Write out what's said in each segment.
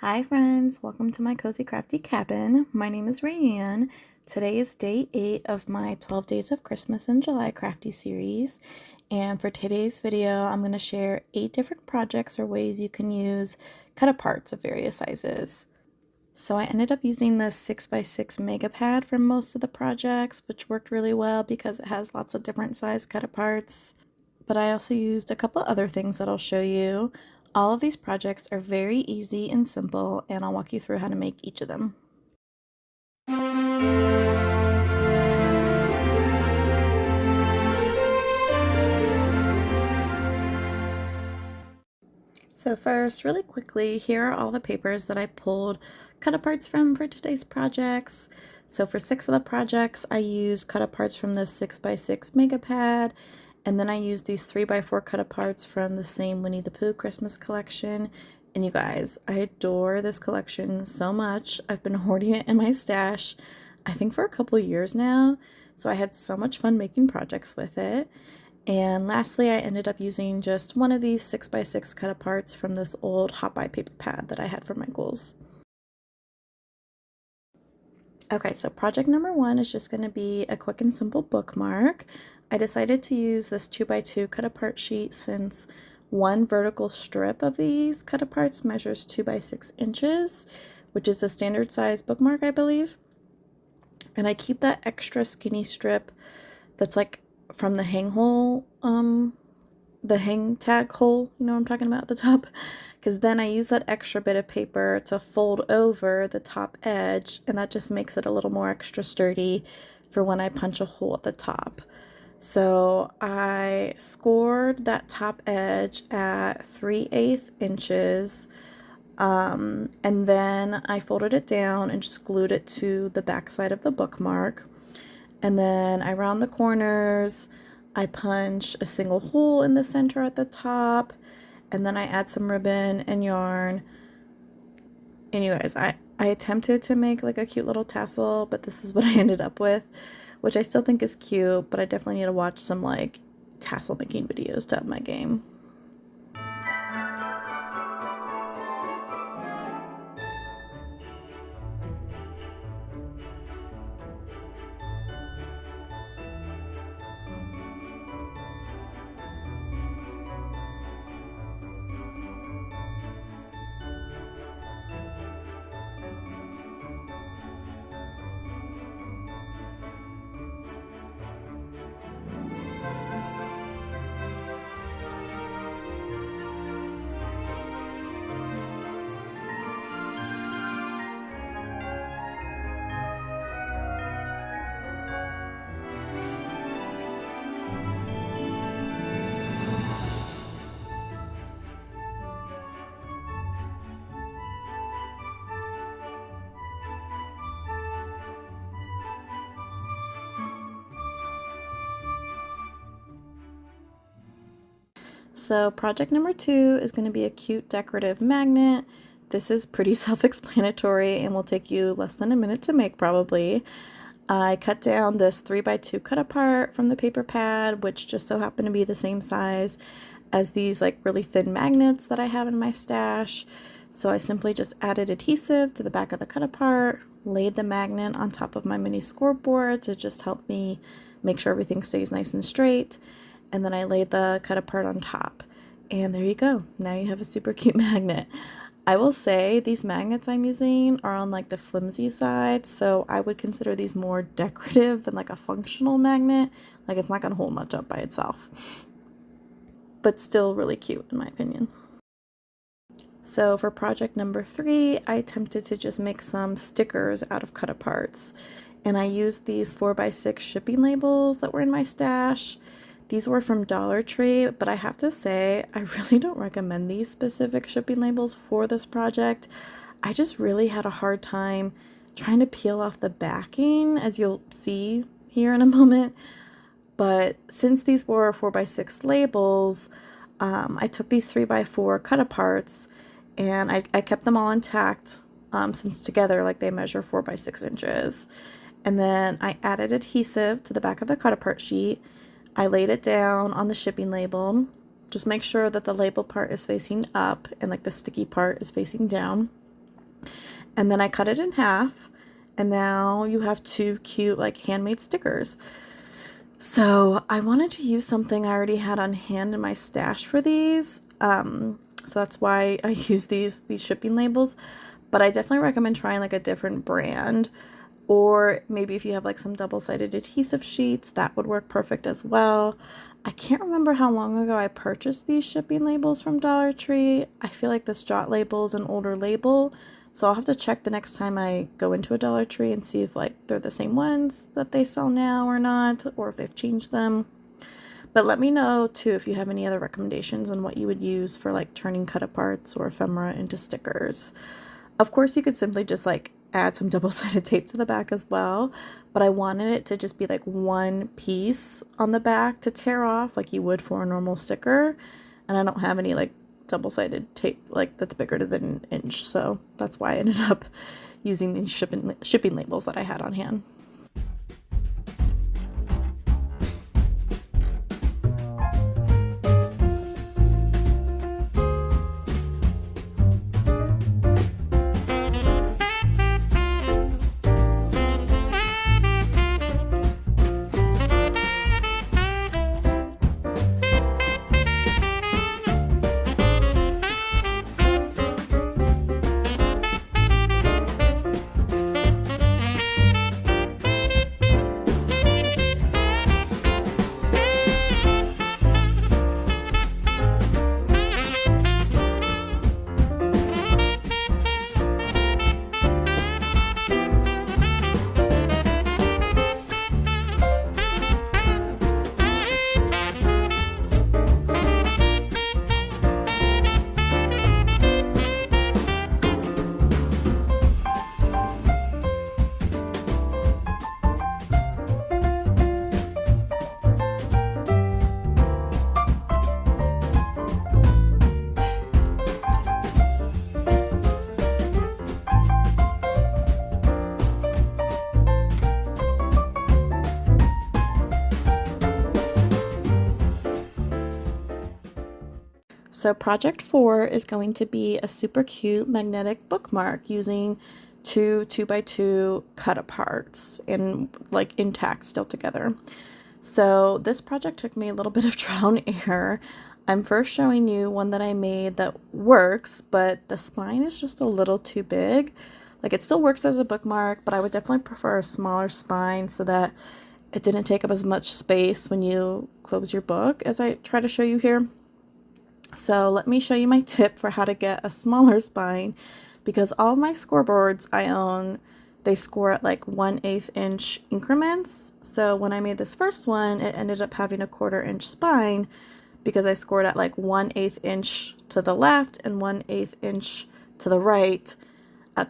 Hi friends, welcome to my Cozy Crafty Cabin. My name is Rayanne. Today is day 8 of my 12 Days of Christmas in July Crafty series. And for today's video, I'm going to share 8 different projects or ways you can use cut-aparts of various sizes. So I ended up using this 6x6 mega pad for most of the projects, which worked really well because it has lots of different size cut-aparts. But I also used a couple other things that I'll show you. All of these projects are very easy and simple, and I'll walk you through how to make each of them. So first, really quickly, here are all the papers that I pulled cut-aparts from for today's projects. So for 6 of the projects, I used cut-aparts from this 6x6 mega pad. And then I used these 3x4 cut-aparts from the same Winnie the Pooh Christmas collection. And you guys, I adore this collection so much. I've been hoarding it in my stash, I think for a couple years now. So I had so much fun making projects with it. And lastly, I ended up using just one of these 6x6 cut-aparts from this old Hot Buy paper pad that I had for my goals. Okay, so project number 1 is just going to be a quick and simple bookmark. I decided to use this 2x2 cut-apart sheet since one vertical strip of these cut-aparts measures 2x6 inches, which is a standard size bookmark, I believe. And I keep that extra skinny strip that's like from the hang hole, the hang tag hole, you know what I'm talking about at the top, because then I use that extra bit of paper to fold over the top edge, and that just makes it a little more extra sturdy for when I punch a hole at the top. So I scored that top edge at 3/8 inches, and then I folded it down and just glued it to the back side of the bookmark. And then I round the corners, I punch a single hole in the center at the top, and then I add some ribbon and yarn. And you guys, I attempted to make like a cute little tassel, but this is what I ended up with, which I still think is cute, but I definitely need to watch some like tassel making videos to up my game. So project number 2 is going to be a cute decorative magnet. This is pretty self-explanatory and will take you less than a minute to make probably. I cut down this 3x2 cut apart from the paper pad, which just so happened to be the same size as these like really thin magnets that I have in my stash. So I simply just added adhesive to the back of the cut apart, laid the magnet on top of my mini scoreboard to just help me make sure everything stays nice and straight. And then I laid the cut apart on top. And there you go. Now you have a super cute magnet. I will say these magnets I'm using are on like the flimsy side, so I would consider these more decorative than like a functional magnet. Like it's not going to hold much up by itself. But still really cute in my opinion. So for project number 3, I attempted to just make some stickers out of cut aparts. And I used these 4x6 shipping labels that were in my stash. These were from Dollar Tree, but I have to say, I really don't recommend these specific shipping labels for this project. I just really had a hard time trying to peel off the backing, as you'll see here in a moment. But since these were 4x6 labels, I took these 3x4 cut aparts and I kept them all intact since together like they measure 4x6 inches. And then I added adhesive to the back of the cut apart sheet. I laid it down on the shipping label. Just make sure that the label part is facing up and like the sticky part is facing down. And then I cut it in half, and now you have two cute like handmade stickers. So I wanted to use something I already had on hand in my stash for these. So that's why I use these shipping labels. But I definitely recommend trying like a different brand. Or maybe if you have like some double-sided adhesive sheets, that would work perfect as well. I can't remember how long ago I purchased these shipping labels from Dollar Tree. I feel like this Jot label is an older label, so I'll have to check the next time I go into a Dollar Tree and see if like they're the same ones that they sell now or not, or if they've changed them. But let me know too if you have any other recommendations on what you would use for like turning cut-aparts or ephemera into stickers. Of course, you could simply just like add some double-sided tape to the back as well, but I wanted it to just be like one piece on the back to tear off like you would for a normal sticker, and I don't have any like double-sided tape like that's bigger than an inch, so that's why I ended up using these shipping labels that I had on hand. So project 4 is going to be a super cute magnetic bookmark using two 2x2 cut-aparts and like intact still together. So this project took me a little bit of trial and error. I'm first showing you one that I made that works, but the spine is just a little too big. Like it still works as a bookmark, but I would definitely prefer a smaller spine so that it didn't take up as much space when you close your book as I try to show you here. So let me show you my tip for how to get a smaller spine, because all of my scoreboards I own, they score at like 1/8 inch increments. So when I made this first one, it ended up having a 1/4 inch spine because I scored at like 1/8 inch to the left and 1/8 inch to the right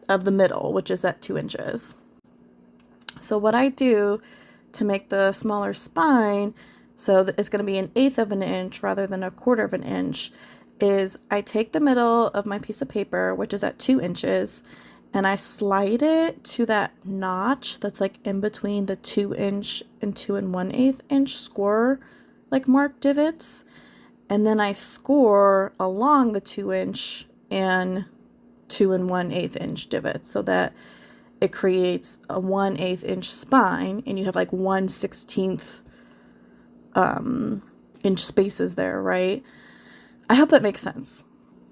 of the middle, which is at 2 inches. So what I do to make the smaller spine, so that it's going to be 1/8 of an inch rather than 1/4 of an inch, is I take the middle of my piece of paper, which is at 2 inches, and I slide it to that notch that's like in between the 2 inch and 2 1/8 inch score, like mark divots, and then I score along the 2 inch and 2 1/8 inch divots so that it creates a 1/8 inch spine, and you have like 1/16 inch spaces there, right? I hope that makes sense.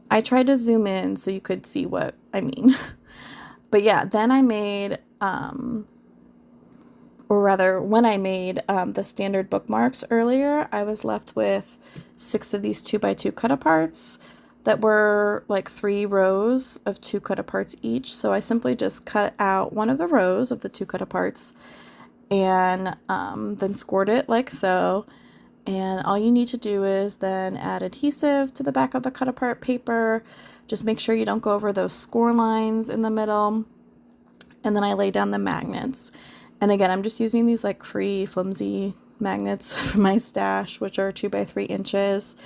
I tried to zoom in so you could see what I mean. But yeah, then I made, or rather when I made the standard bookmarks earlier, I was left with 6 of these 2x2 cut-aparts that were like 3 rows of 2 cut-aparts each. So I simply just cut out one of the rows of the 2 cut-aparts and then scored it like so. And all you need to do is then add adhesive to the back of the cut-apart paper. Just make sure you don't go over those score lines in the middle. And then I lay down the magnets. And again, I'm just using these like free flimsy magnets from my stash, which are 2 by 3 inches.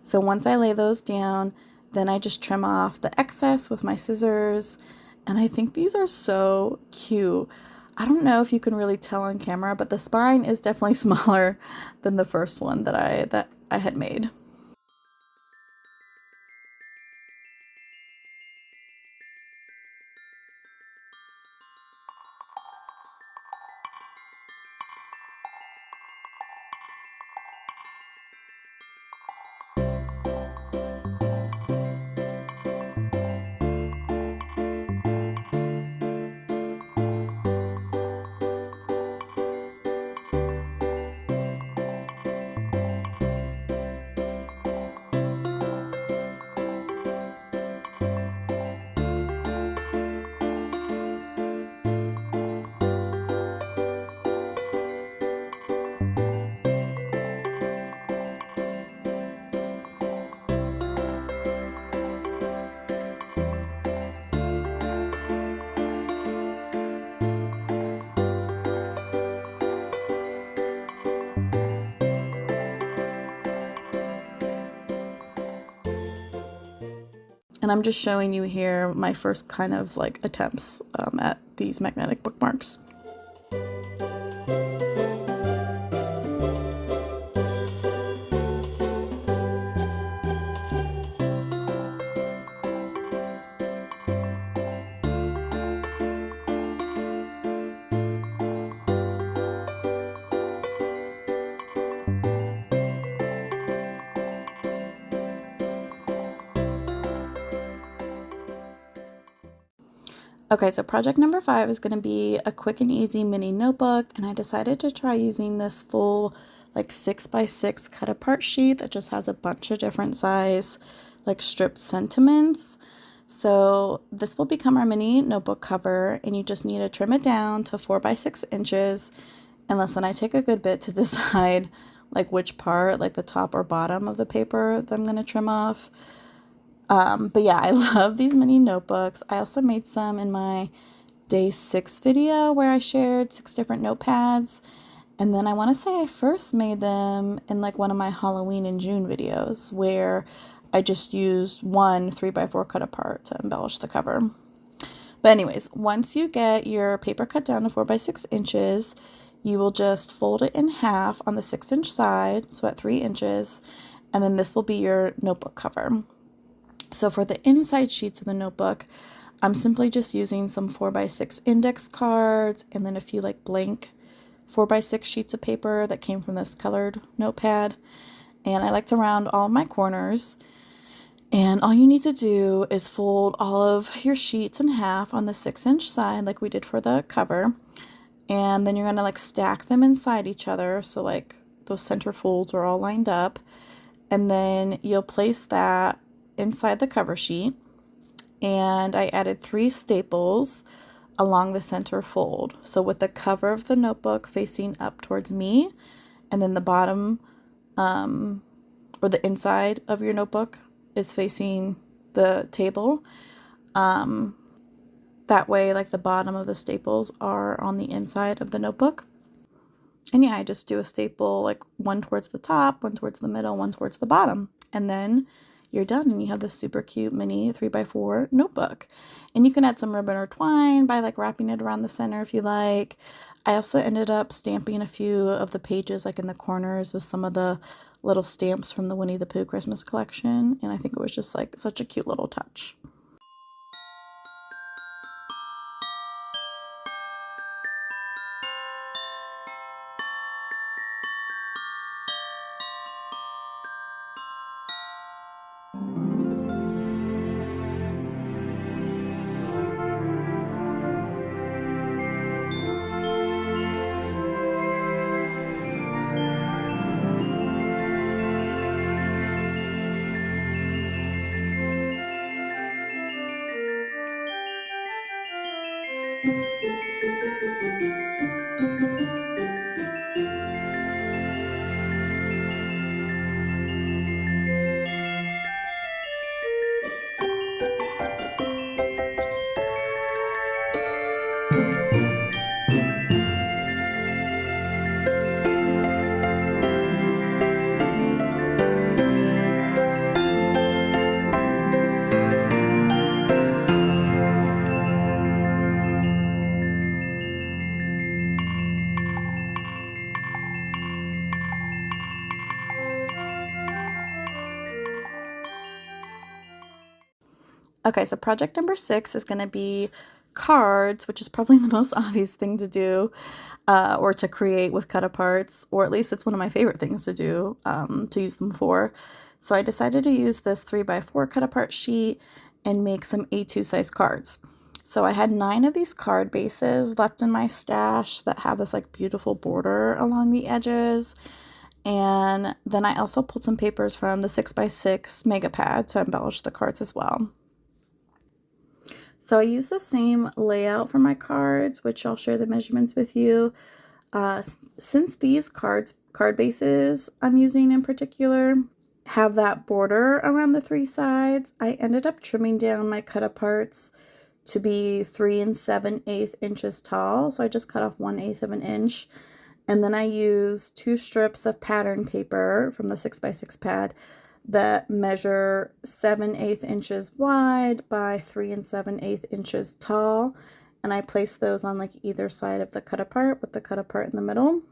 So once I lay those down, then I just trim off the excess with my scissors. And I think these are so cute. I don't know if you can really tell on camera, but the spine is definitely smaller than the first one that I had made. And I'm just showing you here my first kind of like attempts at these magnetic bookmarks. Okay, so project number 5 is going to be a quick and easy mini notebook, and I decided to try using this full like 6x6 cut apart sheet that just has a bunch of different size like stripped sentiments. So this will become our mini notebook cover, and you just need to trim it down to 4x6 inches. And listen, I take a good bit to decide like which part, like the top or bottom of the paper that I'm going to trim off. But yeah, I love these mini notebooks. I also made some in my day 6 video where I shared 6 different notepads. And then I want to say I first made them in like one of my Halloween in June videos where I just used one 3x4 cut apart to embellish the cover. But anyways, once you get your paper cut down to 4x6 inches, you will just fold it in half on the 6-inch side, so at 3 inches, and then this will be your notebook cover. So for the inside sheets of the notebook, I'm simply just using some 4x6 index cards and then a few like blank 4x6 sheets of paper that came from this colored notepad. And I like to round all of my corners. And all you need to do is fold all of your sheets in half on the 6-inch side like we did for the cover. And then you're going to like stack them inside each other so like those center folds are all lined up. And then you'll place that inside the cover sheet, and I added 3 staples along the center fold. So with the cover of the notebook facing up towards me, and then the bottom or the inside of your notebook is facing the table. That way like the bottom of the staples are on the inside of the notebook. And yeah, I just do a staple like one towards the top, one towards the middle, one towards the bottom, and then you're done and you have this super cute mini 3x4 notebook. And you can add some ribbon or twine by like wrapping it around the center if you like. I also ended up stamping a few of the pages like in the corners with some of the little stamps from the Winnie the Pooh Christmas collection, and I think it was just like such a cute little touch. Okay, so project number 6 is going to be cards, which is probably the most obvious thing to do or to create with cut aparts, or at least it's one of my favorite things to do to use them for. So I decided to use this 3x4 cut apart sheet and make some A2 size cards. So I had 9 of these card bases left in my stash that have this like beautiful border along the edges. And then I also pulled some papers from the 6x6 mega pad to embellish the cards as well. So I use the same layout for my cards, which I'll share the measurements with you. Since these card bases I'm using in particular have that border around the 3 sides, I ended up trimming down my cut aparts to be 3 7/8 inches tall. So I just cut off 1/8 of an inch. And then I used 2 strips of pattern paper from the 6x6 pad that measure 7/8 inches wide by 3 7/8 inches tall. And I place those on like either side of the cut apart with the cut apart in the middle.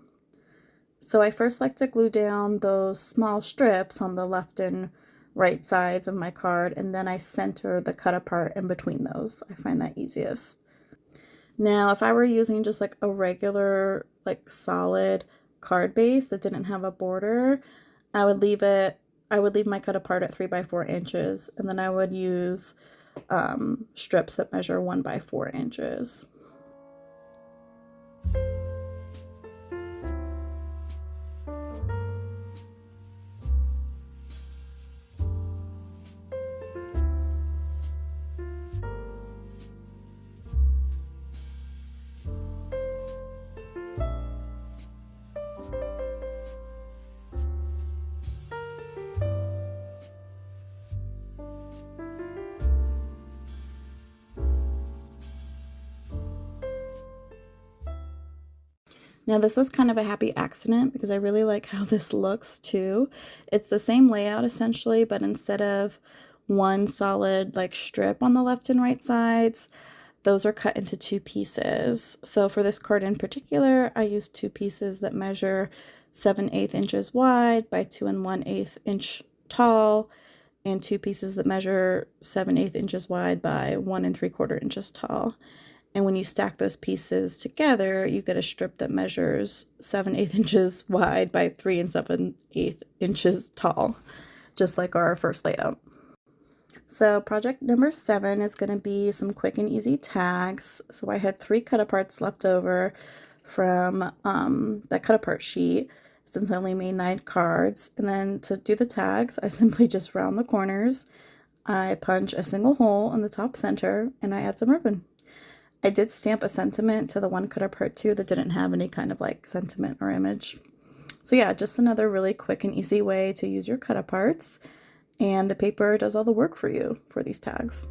So I first like to glue down those small strips on the left and right sides of my card, and then I center the cut apart in between those. I find that easiest. Now, if I were using just like a regular, like solid card base that didn't have a border, I would leave my cut apart at 3 by 4 inches, and then I would use strips that measure 1 by 4 inches. Now this was kind of a happy accident because I really like how this looks too. It's the same layout essentially, but instead of one solid like strip on the left and right sides, those are cut into 2 pieces. So for this card in particular, I used 2 pieces that measure 7/8 inches wide by 2 1/8 inch tall, and 2 pieces that measure 7/8 inches wide by 1 3/4 inches tall. And when you stack those pieces together, you get a strip that measures 7/8 inches wide by 3 7/8 inches tall, just like our first layout. So project number 7 is going to be some quick and easy tags. So I had 3 cut aparts left over from that cut apart sheet, since I only made 9 cards. And then to do the tags, I simply just round the corners. I punch a single hole in the top center, and I add some ribbon. I did stamp a sentiment to the one cut apart too that didn't have any kind of like sentiment or image. So yeah, just another really quick and easy way to use your cut aparts, and the paper does all the work for you for these tags.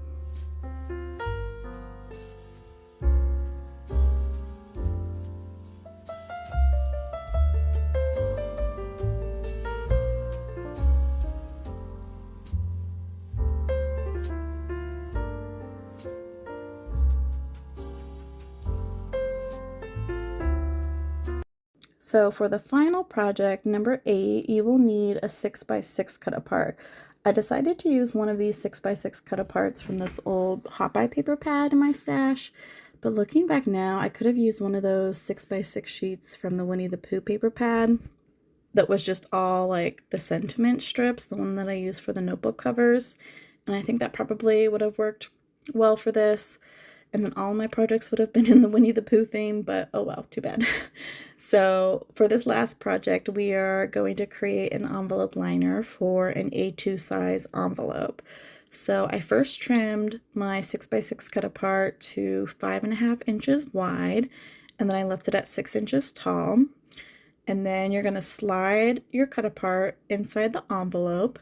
So for the final project, number 8, you will need a 6 by 6 cut apart. I decided to use one of these 6 by 6 cut aparts from this old hot buy paper pad in my stash, but looking back now, I could have used one of those 6 by 6 sheets from the Winnie the Pooh paper pad that was just all like the sentiment strips, the one that I used for the notebook covers, and I think that probably would have worked well for this. And then all my projects would have been in the Winnie the Pooh theme, but oh well, too bad. So for this last project, we are going to create an envelope liner for an A2 size envelope. So I first trimmed my 6 by 6 cut apart to 5.5 inches wide, and then I left it at 6 inches tall. And then you're going to slide your cut apart inside the envelope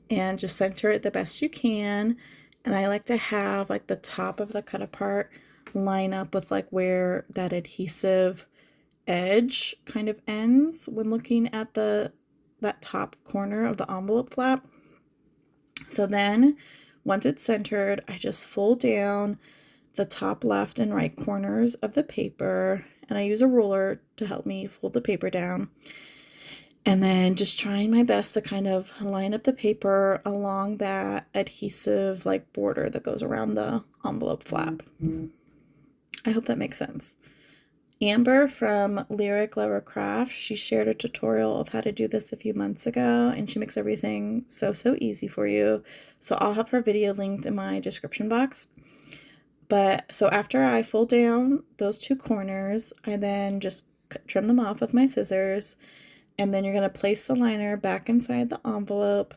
and just center it the best you can. And I like to have like the top of the cut apart line up with like where that adhesive edge kind of ends when looking at that top corner of the envelope flap. So then once it's centered, I just fold down the top left and right corners of the paper, and I use a ruler to help me fold the paper down. And then just trying my best to kind of line up the paper along that adhesive like border that goes around the envelope flap. I hope that makes sense. Amber from Lyric Lover Craft, she shared a tutorial of how to do this a few months ago, and she makes everything so easy for you. So I'll have her video linked in my description box. But so after I fold down those 2 corners, I then just trim them off with my scissors. And then you're going to place the liner back inside the envelope.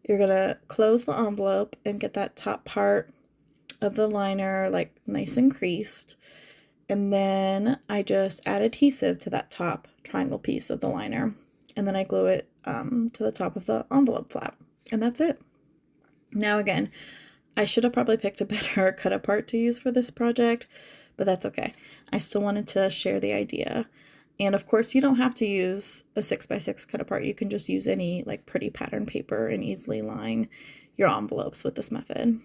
You're going to close the envelope and get that top part of the liner like nice and creased. And then I just add adhesive to that top triangle piece of the liner. And then I glue it to the top of the envelope flap. And that's it. Now again, I should have probably picked a better cut apart to use for this project, but that's okay. I still wanted to share the idea. And of course, you don't have to use a 6x6 cut apart. You can just use any like pretty pattern paper and easily line your envelopes with this method.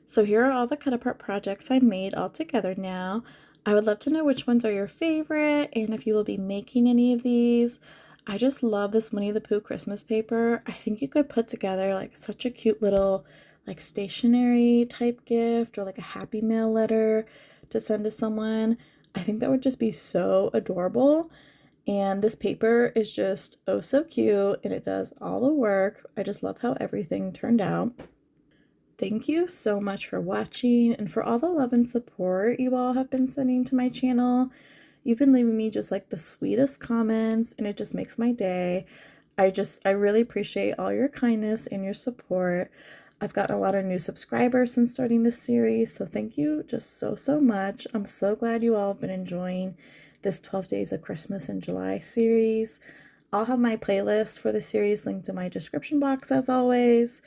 So here are all the cut apart projects I made all together now. I would love to know which ones are your favorite and if you will be making any of these. I just love this Winnie the Pooh Christmas paper. I think you could put together like such a cute little like stationery type gift or like a Happy Mail letter to send to someone. I think that would just be so adorable. And this paper is just oh so cute and it does all the work. I just love how everything turned out. Thank you so much for watching and for all the love and support you all have been sending to my channel. You've been leaving me just like the sweetest comments and it just makes my day. I really appreciate all your kindness and your support. I've gotten a lot of new subscribers since starting this series, so thank you just so much. I'm so glad you all have been enjoying this 12 Days of Christmas in July series. I'll have my playlist for the series linked in my description box as always.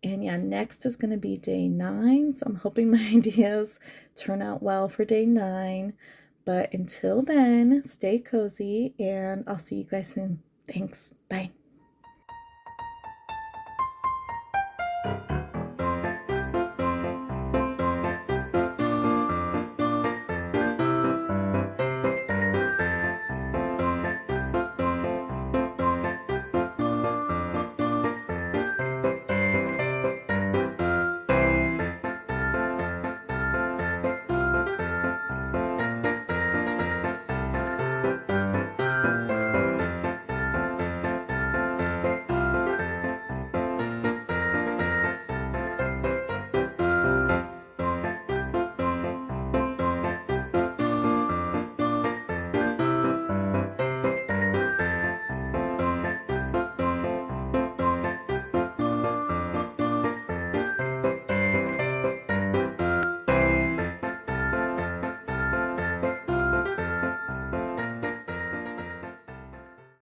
And yeah, next is going to be day 9. So I'm hoping my ideas turn out well for day 9. But until then, stay cozy and I'll see you guys soon. Thanks. Bye.